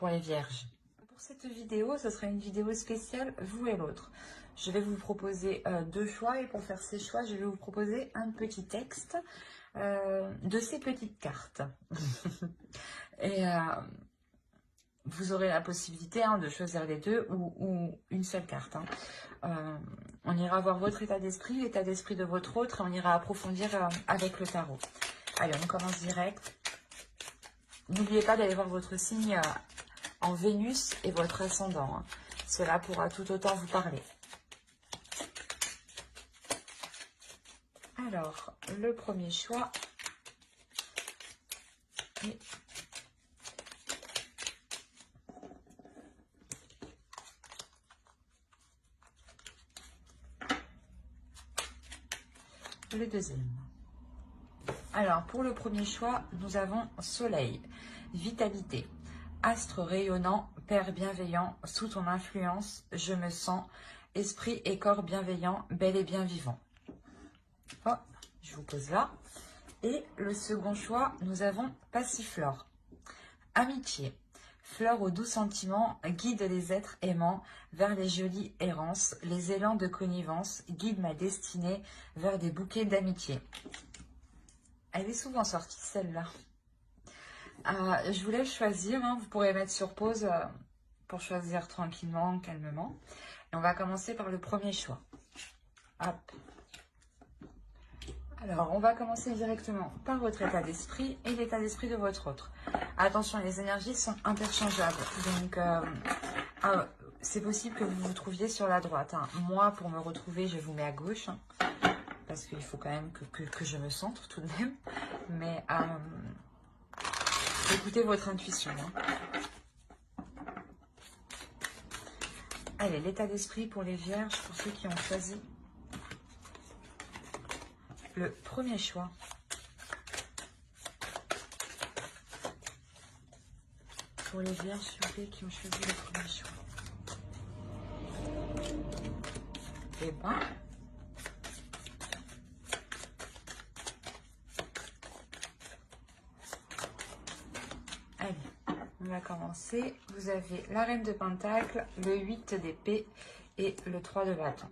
pour les vierges. Pour cette vidéo, ce sera une vidéo spéciale vous et l'autre. Je vais vous proposer deux choix et pour faire ces choix, je vais vous proposer un petit texte de ces petites cartes. Et vous aurez la possibilité de choisir les deux ou une seule carte. On ira voir votre état d'esprit, l'état d'esprit de votre autre et on ira approfondir avec le tarot. Allez, on commence direct. N'oubliez pas d'aller voir votre signe en Vénus et votre ascendant. Cela pourra tout autant vous parler. Alors, le premier choix est le deuxième. Alors, pour le premier choix, nous avons Soleil, vitalité, astre rayonnant, Père bienveillant, sous ton influence, je me sens, esprit et corps bienveillant, bel et bien vivant. Oh, je vous pose là. Et le second choix, nous avons Passiflore, amitié, fleur aux doux sentiments, guide les êtres aimants vers les jolies errances, les élans de connivence, guide ma destinée vers des bouquets d'amitié. Elle est souvent sortie, celle-là. Je vous laisse choisir. Vous pourrez mettre sur pause pour choisir tranquillement, calmement. Et on va commencer par le premier choix. Hop. Alors, on va commencer directement par votre état d'esprit et l'état d'esprit de votre autre. Attention, les énergies sont interchangeables. Donc, c'est possible que vous vous trouviez sur la droite. Moi, pour me retrouver, je vous mets à gauche. Parce qu'il faut quand même que je me centre tout de même. Mais écoutez votre intuition. Allez, l'état d'esprit pour les vierges, pour ceux qui ont choisi le premier choix. Pour les vierges, s'il vous plaît, qui ont choisi le premier choix. Eh ben, allez, on va commencer. Vous avez la reine de Pentacle, le 8 d'épée et le 3 de bâton.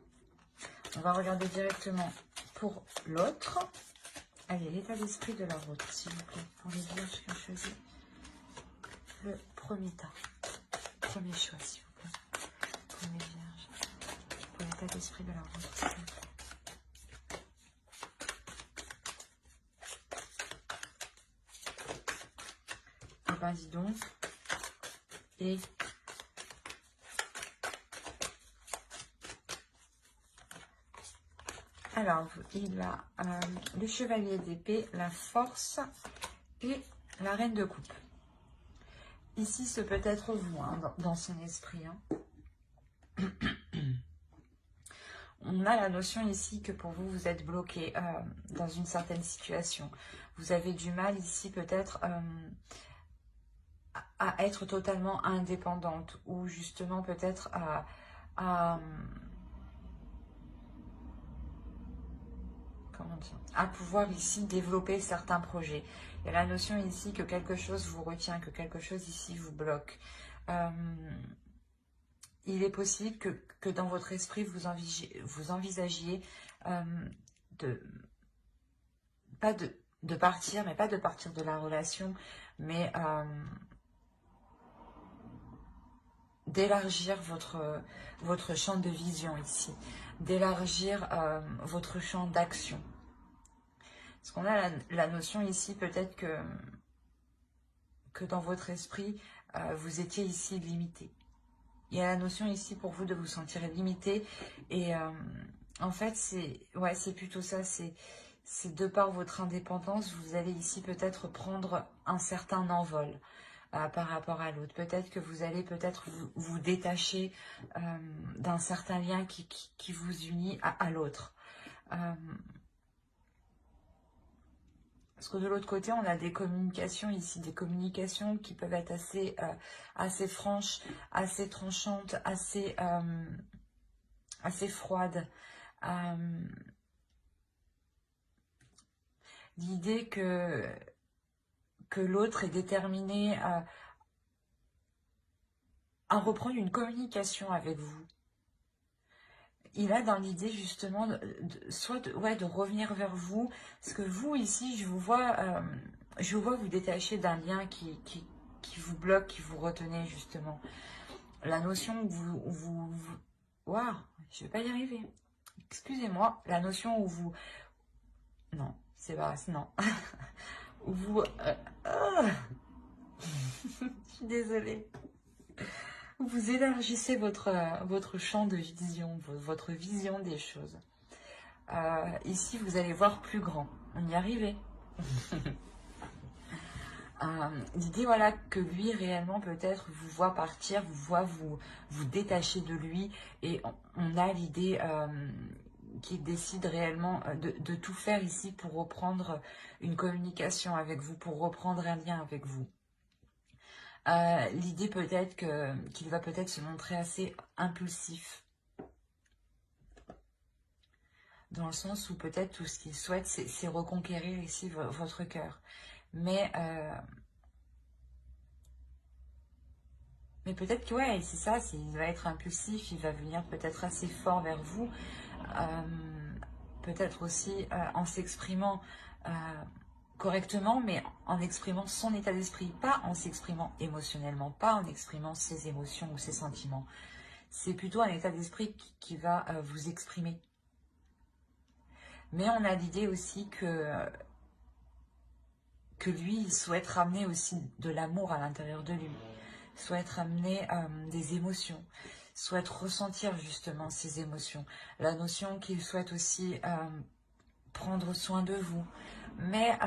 On va regarder directement pour l'autre. Allez, l'état d'esprit de leur autre, s'il vous plaît. Pour les vierges qui ont choisi le premier tas. Premier choix, s'il vous plaît. Pour les vierges. Pour l'état d'esprit de leur autre, s'il vous plaît. Eh ben, dis donc. Et alors, il a le chevalier d'épée, la force et la reine de coupe. Ici, ce peut être vous, dans son esprit. On a la notion ici que pour vous, vous êtes bloqué dans une certaine situation. Vous avez du mal ici peut-être à être totalement indépendante ou justement peut-être à pouvoir ici développer certains projets. Il y a la notion ici que quelque chose vous retient, que quelque chose ici vous bloque. Il est possible que dans votre esprit, vous envisagiez pas de partir, mais pas de partir de la relation, mais d'élargir votre champ de vision ici, d'élargir votre champ d'action. Parce qu'on a la notion ici, peut-être que dans votre esprit, vous étiez ici limité. Il y a la notion ici pour vous de vous sentir limité. Et en fait, c'est plutôt ça. C'est de par votre indépendance, vous allez ici peut-être prendre un certain envol par rapport à l'autre. Peut-être que vous allez vous détacher d'un certain lien qui vous unit à l'autre. Parce que de l'autre côté, on a des communications ici, des communications qui peuvent être assez franches, assez tranchantes, assez froides. L'idée que l'autre est déterminé à reprendre une communication avec vous. Il a dans l'idée justement ouais, de revenir vers vous, parce que vous ici, je vous vois vous détacher d'un lien qui vous bloque, qui vous retenait justement. La notion où waouh, je vais pas y arriver. Excusez-moi, la notion où vous... Non, c'est pas... Non. Où vous... je suis désolée. Vous élargissez votre champ de vision, votre vision des choses. Ici, vous allez voir plus grand. On y arrivait. L'idée, voilà, que lui, réellement, peut-être, vous voit partir, vous voit vous détacher de lui. Et on a l'idée qu'il décide réellement de tout faire ici pour reprendre une communication avec vous, pour reprendre un lien avec vous. L'idée peut-être qu'il va peut-être se montrer assez impulsif. Dans le sens où peut-être tout ce qu'il souhaite, c'est reconquérir ici votre cœur. Mais peut-être que ouais, c'est ça, il va être impulsif, il va venir peut-être assez fort vers vous. Peut-être aussi en s'exprimant correctement, mais en exprimant son état d'esprit, pas en s'exprimant émotionnellement, pas en exprimant ses émotions ou ses sentiments. C'est plutôt un état d'esprit qui va vous exprimer. Mais on a l'idée aussi que lui, il souhaite ramener aussi de l'amour à l'intérieur de lui, souhaite ramener des émotions, souhaite ressentir justement ces émotions. La notion qu'il souhaite aussi prendre soin de vous. Mais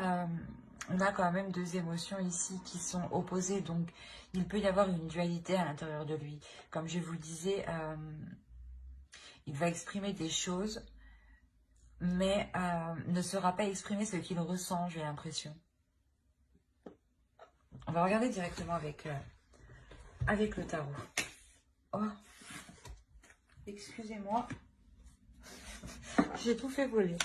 on a quand même deux émotions ici qui sont opposées, donc il peut y avoir une dualité à l'intérieur de lui. Comme je vous le disais, il va exprimer des choses, mais ne saura pas exprimer ce qu'il ressent, j'ai l'impression. On va regarder directement avec le tarot. Oh, excusez-moi, j'ai tout fait voler.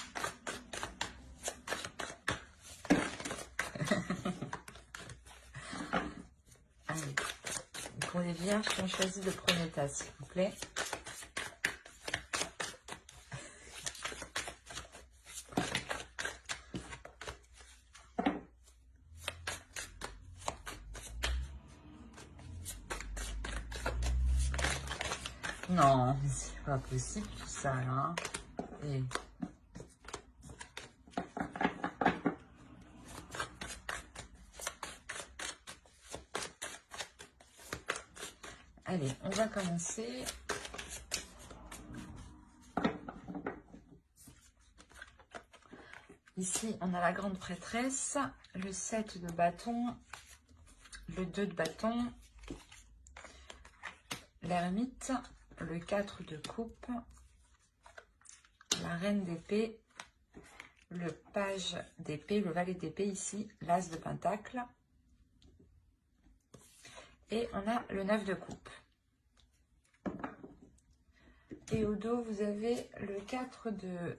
Allez, pour les vierges qui ont choisi le premier tas, s'il vous plaît. Non, c'est pas possible tout ça, là. Et... Allez, on va commencer. Ici, on a la grande prêtresse, le 7 de bâton, le 2 de bâton, l'ermite, le 4 de coupe, la reine d'épée, le page d'épée, le valet d'épée ici, l'as de pentacle. Et on a le 9 de coupe. Et au dos, vous avez le 4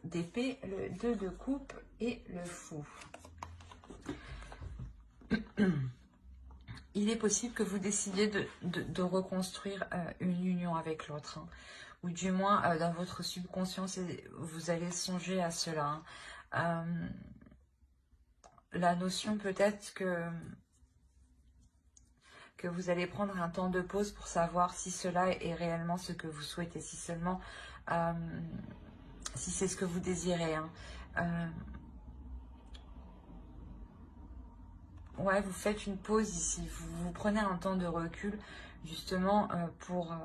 d'épée, le 2 de coupe et le fou. Il est possible que vous décidiez de reconstruire une union avec l'autre. Hein, ou du moins, dans votre subconscient, vous allez songer à cela. Hein. La notion peut-être que vous allez prendre un temps de pause pour savoir si cela est réellement ce que vous souhaitez, si seulement, si c'est ce que vous désirez. Hein. Ouais, vous faites une pause ici, vous prenez un temps de recul, justement, pour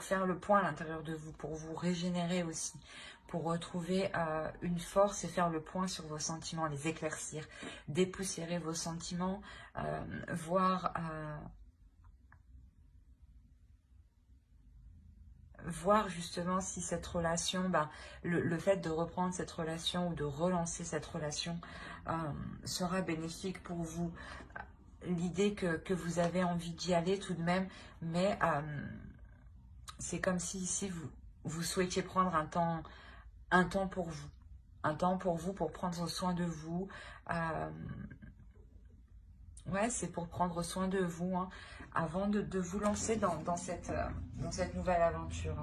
faire le point à l'intérieur de vous, pour vous régénérer aussi, pour retrouver une force et faire le point sur vos sentiments, les éclaircir, dépoussiérer vos sentiments, voir justement si cette relation, le fait de reprendre cette relation ou de relancer cette relation sera bénéfique pour vous. L'idée que vous avez envie d'y aller tout de même, mais c'est comme si ici vous souhaitiez prendre un temps pour vous. Un temps pour vous, pour prendre soin de vous, Ouais, c'est pour prendre soin de vous, hein, avant de vous lancer dans cette nouvelle aventure.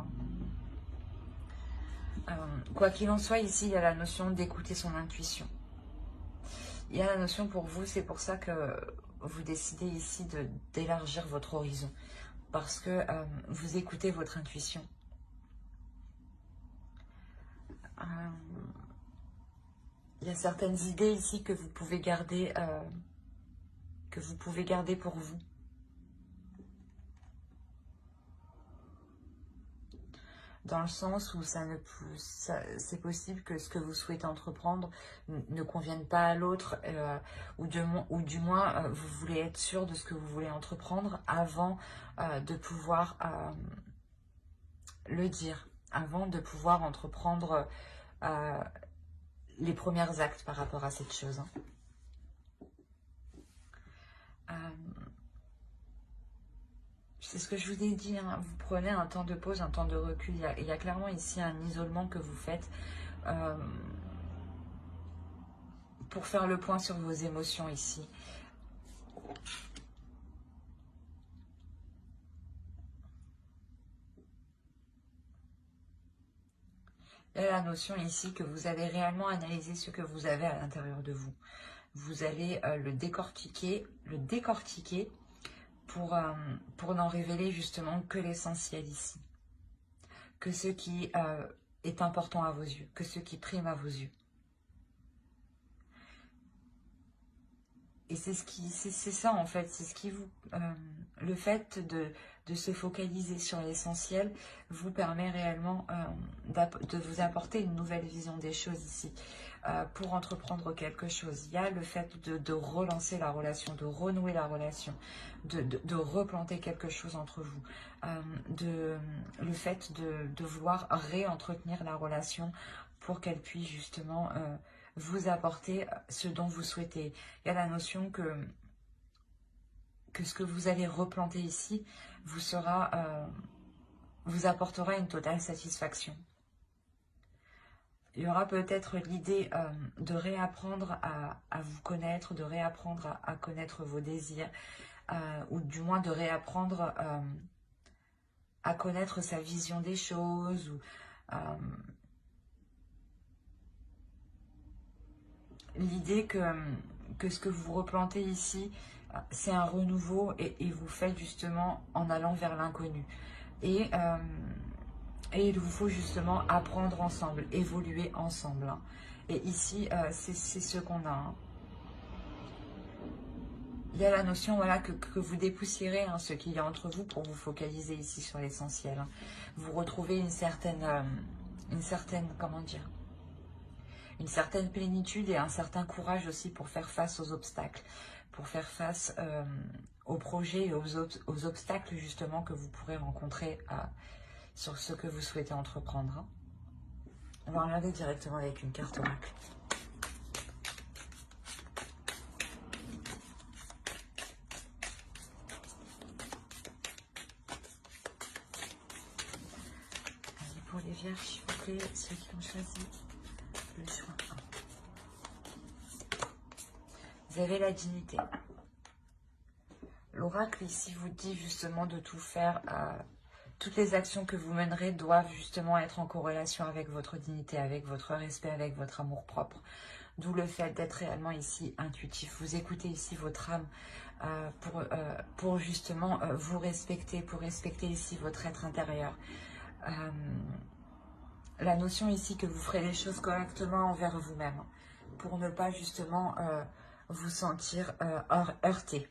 Hein. Quoi qu'il en soit, ici, il y a la notion d'écouter son intuition. Il y a la notion pour vous, c'est pour ça que vous décidez ici d'élargir votre horizon. Parce que vous écoutez votre intuition. Il y a certaines idées ici que vous pouvez garder pour vous. Dans le sens où c'est possible que ce que vous souhaitez entreprendre ne convienne pas à l'autre, ou du moins vous voulez être sûr de ce que vous voulez entreprendre avant de pouvoir le dire, avant de pouvoir entreprendre les premiers actes par rapport à cette chose. Hein. C'est ce que je vous ai dit, hein, vous prenez un temps de pause, un temps de recul. Il y a clairement ici un isolement que vous faites pour faire le point sur vos émotions ici. Il y a la notion ici que vous allez réellement analyser ce que vous avez à l'intérieur de vous. Vous allez le décortiquer pour n'en révéler justement que l'essentiel ici. Que ce qui est important à vos yeux, que ce qui prime à vos yeux. Et c'est ça en fait, c'est ce qui vous... le fait de se focaliser sur l'essentiel vous permet réellement de vous apporter une nouvelle vision des choses ici. Pour entreprendre quelque chose, il y a le fait de relancer la relation, de renouer la relation, de replanter quelque chose entre vous. Le fait de vouloir réentretenir la relation pour qu'elle puisse justement... vous apporter ce dont vous souhaitez. Il y a la notion que ce que vous allez replanter ici vous apportera une totale satisfaction. Il y aura peut-être l'idée de réapprendre à vous connaître, de réapprendre à connaître vos désirs, ou du moins de réapprendre à connaître sa vision des choses, ou... l'idée que ce que vous replantez ici, c'est un renouveau et vous faites justement en allant vers l'inconnu. Et il vous faut justement apprendre ensemble, évoluer ensemble. Hein. Et ici, c'est ce qu'on a. Hein. Il y a la notion voilà, que vous dépoussiérez hein, ce qu'il y a entre vous pour vous focaliser ici sur l'essentiel. Hein. Vous retrouvez une certaine, comment dire, une certaine plénitude et un certain courage aussi pour faire face aux obstacles, pour faire face aux projets et aux obstacles justement que vous pourrez rencontrer sur ce que vous souhaitez entreprendre. Hein. On va regarder directement avec une carte oracle. Allez, pour les vierges, s'il vous plaît, ceux qui ont choisi le choix 1. Vous avez la dignité. L'oracle ici vous dit justement de tout faire. Toutes les actions que vous mènerez doivent justement être en corrélation avec votre dignité, avec votre respect, avec votre amour-propre. D'où le fait d'être réellement ici intuitif. Vous écoutez ici votre âme pour justement vous respecter, pour respecter ici votre être intérieur. La notion ici que vous ferez les choses correctement envers vous-même, pour ne pas justement vous sentir heurté.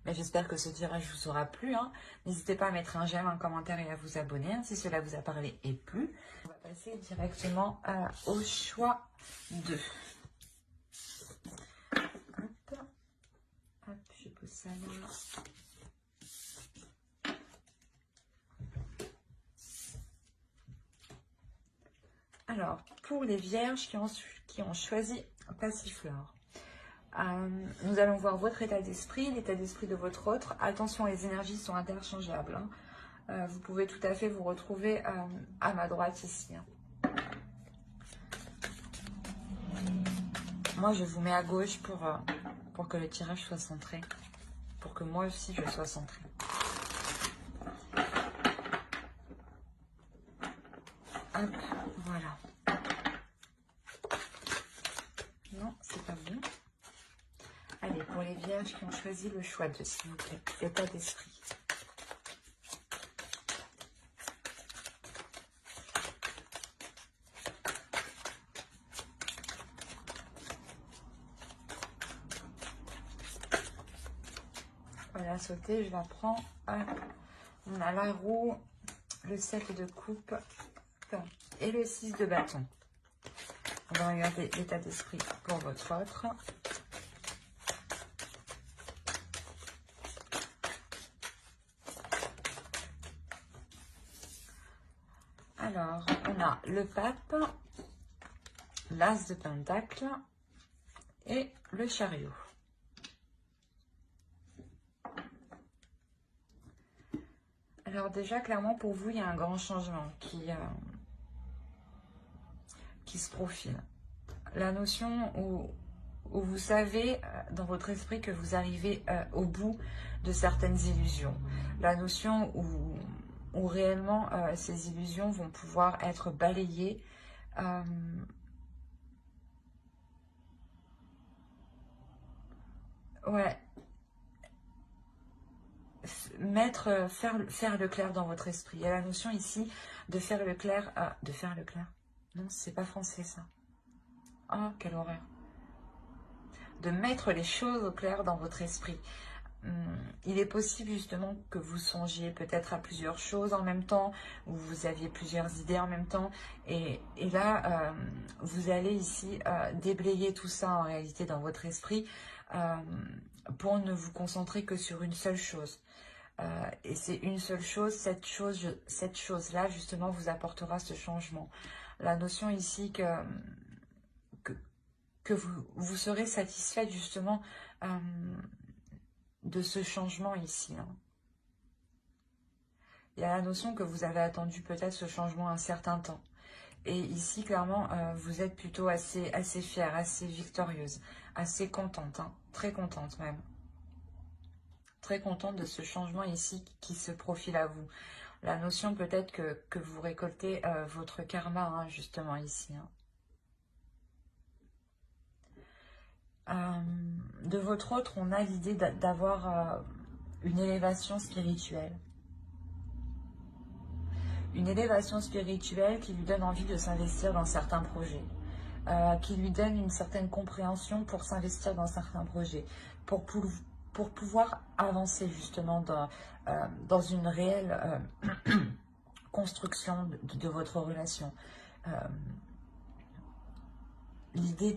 Mais j'espère que ce tirage vous aura plu. Hein. N'hésitez pas à mettre un j'aime, un commentaire et à vous abonner hein, si cela vous a parlé et plu. On va passer directement au choix 2. Hop, hop, je pose ça là. Alors, pour les vierges qui ont choisi Passiflore, nous allons voir votre état d'esprit, l'état d'esprit de votre autre. Attention, les énergies sont interchangeables. Hein. Vous pouvez tout à fait vous retrouver à ma droite ici. Hein. Moi, je vous mets à gauche pour que le tirage soit centré. Pour que moi aussi, je sois centrée. Hop, voilà. Non, c'est pas bon. Allez, pour les vierges qui ont choisi le choix de, s'il vous plaît, état d'esprit. Voilà, sauter, je la prends. Hop. On a la roue, le 7 de coupe et le 6 de bâton. On va regarder l'état d'esprit pour votre autre. Alors, on a le pape, l'as de pentacle et le chariot. Alors déjà, clairement, pour vous, il y a un grand changement qui se profile. La notion où vous savez dans votre esprit que vous arrivez au bout de certaines illusions. La notion où réellement ces illusions vont pouvoir être balayées. Ouais. Faire le clair dans votre esprit. Il y a la notion ici de faire le clair. De faire le clair. Non, c'est pas français ça. Oh, quelle horreur. De mettre les choses au clair dans votre esprit. Il est possible justement que vous songiez peut-être à plusieurs choses en même temps, ou vous aviez plusieurs idées en même temps, et là, vous allez ici déblayer tout ça en réalité dans votre esprit pour ne vous concentrer que sur une seule chose. Et c'est une seule chose, cette chose-là justement vous apportera ce changement. La notion ici que vous serez satisfait justement de ce changement ici. Hein. Il y a la notion que vous avez attendu peut-être ce changement un certain temps. Et ici, clairement, vous êtes plutôt assez fière, assez victorieuse, assez contente, hein, très contente même. Très contente de ce changement ici qui se profile à vous. La notion peut-être que vous récoltez votre karma, hein, justement ici. Hein. De votre autre, on a l'idée d'avoir une élévation spirituelle. Une élévation spirituelle qui lui donne envie de s'investir dans certains projets. Qui lui donne une certaine compréhension pour s'investir dans certains projets. Pour pouvoir avancer justement dans une réelle construction de votre relation. L'idée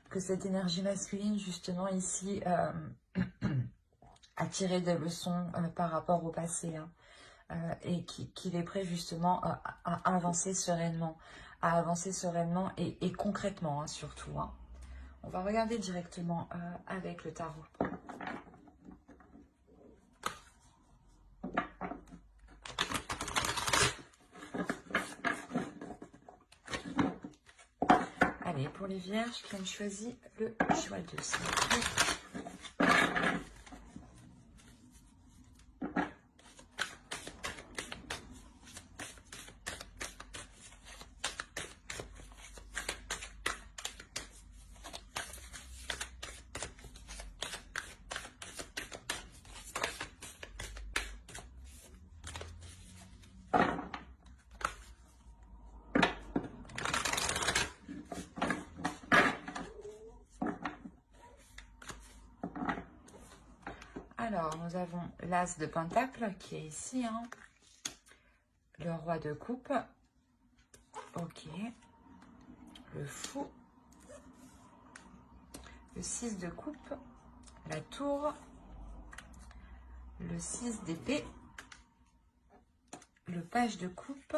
que cette énergie masculine justement ici a tiré des leçons par rapport au passé hein, et qu'il est prêt justement à avancer sereinement, et concrètement hein, surtout. Hein. On va regarder directement avec le tarot. Allez, pour les vierges qui ont choisi le choix de ça. Alors, nous avons l'as de pentacle qui est ici, hein. Le roi de coupe, ok, le fou, le 6 de coupe, la tour, le 6 d'épée, le page de coupe,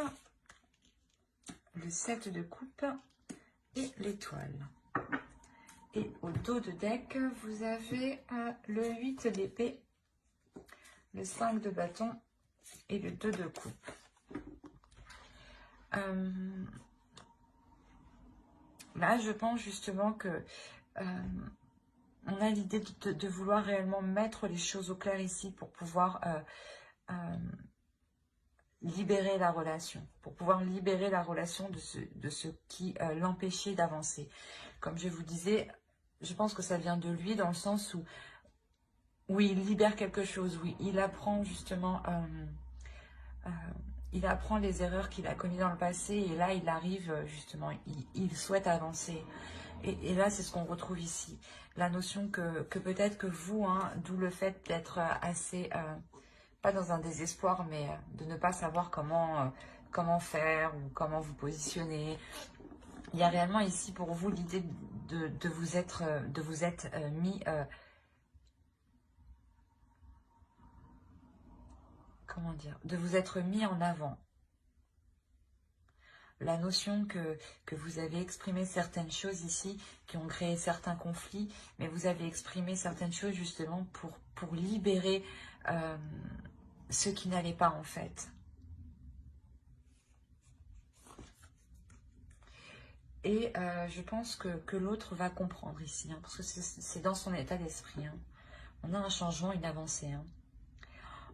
le 7 de coupe et l'étoile. Et au dos de deck, vous avez le 8 d'épée, le 5 de bâton et le 2 de coupe. Là, je pense justement que on a l'idée de vouloir réellement mettre les choses au clair ici pour pouvoir libérer la relation, de ce qui l'empêchait d'avancer. Comme je vous disais, je pense que ça vient de lui dans le sens où oui, il libère quelque chose, oui, il apprend justement, il apprend les erreurs qu'il a commises dans le passé et là il arrive justement, il souhaite avancer. Et là c'est ce qu'on retrouve ici, la notion que peut-être que vous, hein, d'où le fait d'être assez, pas dans un désespoir, mais de ne pas savoir comment faire ou comment vous positionner. Il y a réellement ici pour vous l'idée de vous être mis... comment dire, de vous être mis en avant. La notion que vous avez exprimé certaines choses ici qui ont créé certains conflits, mais vous avez exprimé certaines choses justement pour libérer ce qui n'allait pas en fait. Et je pense que l'autre va comprendre ici, hein, parce que c'est dans son état d'esprit. Hein. On a un changement, une avancée. Hein.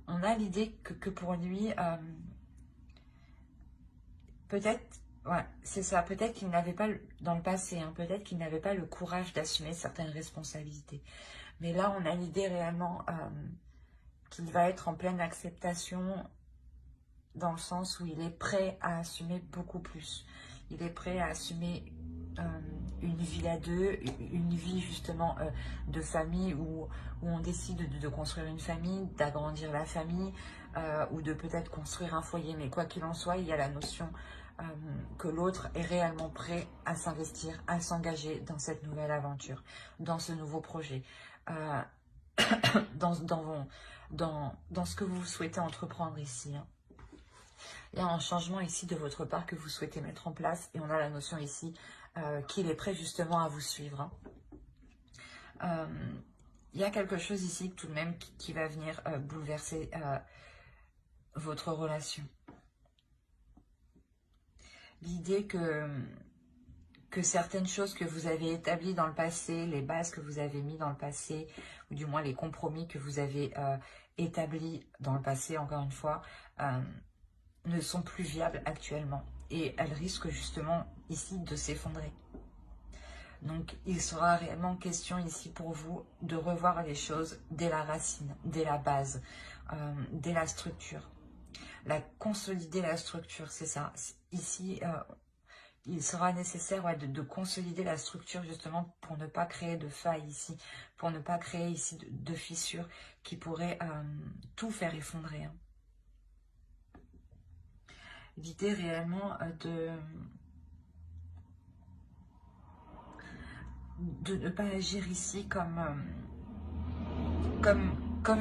On a l'idée que pour lui, peut-être, ouais, c'est ça, peut-être qu'il n'avait pas, dans le passé, hein, peut-être qu'il n'avait pas le courage d'assumer certaines responsabilités. Mais là, on a l'idée réellement qu'il va être en pleine acceptation, dans le sens où il est prêt à assumer beaucoup plus. Il est prêt à assumer une vie à deux, une vie justement de famille où on décide de construire une famille, d'agrandir la famille ou de peut-être construire un foyer. Mais quoi qu'il en soit, il y a la notion que l'autre est réellement prêt à s'investir, à s'engager dans cette nouvelle aventure, dans ce nouveau projet, dans ce que vous souhaitez entreprendre ici. Hein. Il y a un changement ici de votre part que vous souhaitez mettre en place et on a la notion ici qu'il est prêt justement à vous suivre. Hein. Il y a quelque chose ici tout de même qui va venir bouleverser votre relation. L'idée que certaines choses que vous avez établies dans le passé, les bases que vous avez mis dans le passé, ou du moins les compromis que vous avez établis dans le passé, encore une fois, ne sont plus viables actuellement. Et elles risquent justement ici de s'effondrer. Donc il sera réellement question ici pour vous de revoir les choses dès la racine, dès la base, dès la structure. Consolider la structure, c'est ça. Ici, il sera nécessaire de consolider la structure justement pour ne pas créer de failles ici, pour ne pas créer ici de fissures qui pourraient tout faire effondrer. Hein. L'idée réellement de ne pas agir ici comme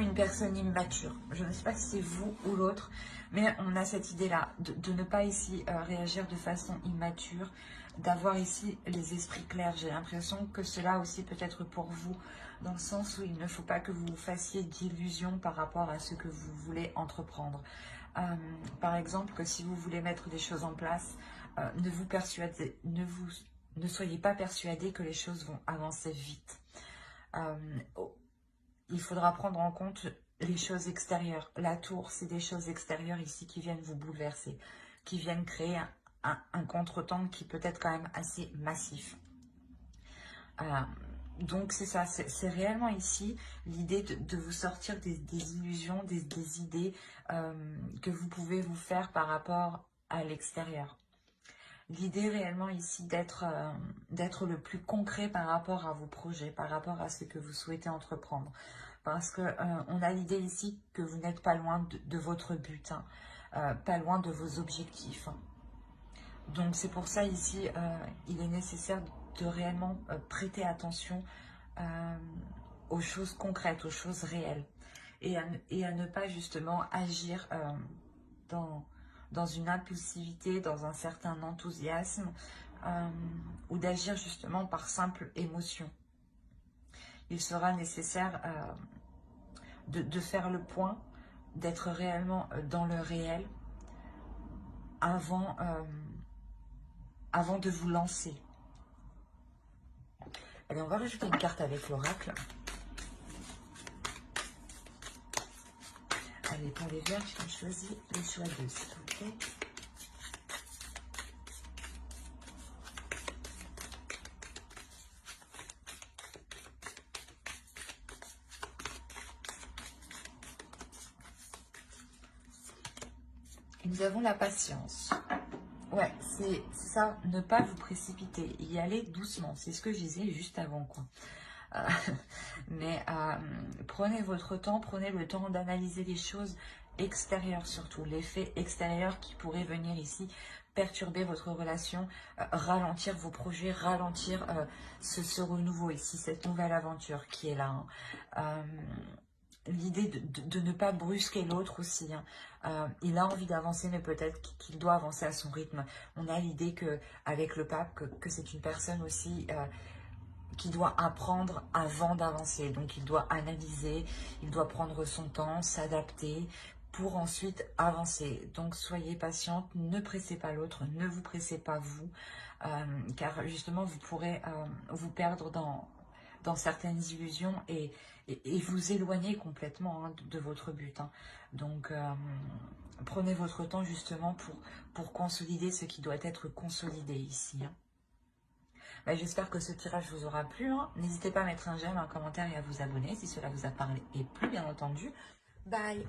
une personne immature. Je ne sais pas si c'est vous ou l'autre, mais on a cette idée-là, de ne pas ici réagir de façon immature, d'avoir ici les esprits clairs. J'ai l'impression que cela aussi peut être pour vous, dans le sens où il ne faut pas que vous fassiez d'illusions par rapport à ce que vous voulez entreprendre. Par exemple, que si vous voulez mettre des choses en place, ne soyez pas persuadé que les choses vont avancer vite. Il faudra prendre en compte les choses extérieures. La tour, c'est des choses extérieures ici qui viennent vous bouleverser, qui viennent créer un contretemps qui peut être quand même assez massif. Donc c'est ça, c'est réellement ici l'idée de vous sortir des illusions, des idées que vous pouvez vous faire par rapport à l'extérieur. L'idée réellement ici d'être le plus concret par rapport à vos projets, par rapport à ce que vous souhaitez entreprendre. Parce que on a l'idée ici que vous n'êtes pas loin de votre but, hein, pas loin de vos objectifs. Hein. Donc c'est pour ça ici, il est nécessaire de réellement prêter attention aux choses concrètes, aux choses réelles. Et à ne pas justement agir dans une impulsivité, dans un certain enthousiasme, ou d'agir justement par simple émotion. Il sera nécessaire de faire le point, d'être réellement dans le réel avant de vous lancer. Allez, on va rajouter une carte avec l'oracle. Allez, pour les vierges, on choisit le choix 2, s'il vous plaît. Et nous avons la patience. Ouais, c'est ça, ne pas vous précipiter, y aller doucement. C'est ce que je disais juste avant, quoi. Euh, mais prenez votre temps, prenez le temps d'analyser les choses extérieures surtout, les faits extérieurs qui pourraient venir ici perturber votre relation, ralentir vos projets, ralentir ce renouveau ici, cette nouvelle aventure qui est là. Hein. L'idée de ne pas brusquer l'autre aussi. Hein. Il a envie d'avancer, mais peut-être qu'il doit avancer à son rythme. On a l'idée que avec le pape, que c'est une personne aussi qui doit apprendre avant d'avancer. Donc il doit analyser, il doit prendre son temps, s'adapter pour ensuite avancer. Donc soyez patiente, ne pressez pas l'autre, ne vous pressez pas vous, car justement vous pourrez vous perdre dans certaines illusions et vous éloigner complètement hein, de votre but. Hein. Donc prenez votre temps justement pour consolider ce qui doit être consolidé ici. Hein. Ben, j'espère que ce tirage vous aura plu. Hein. N'hésitez pas à mettre un j'aime, un commentaire et à vous abonner si cela vous a parlé et plu, bien entendu. Bye!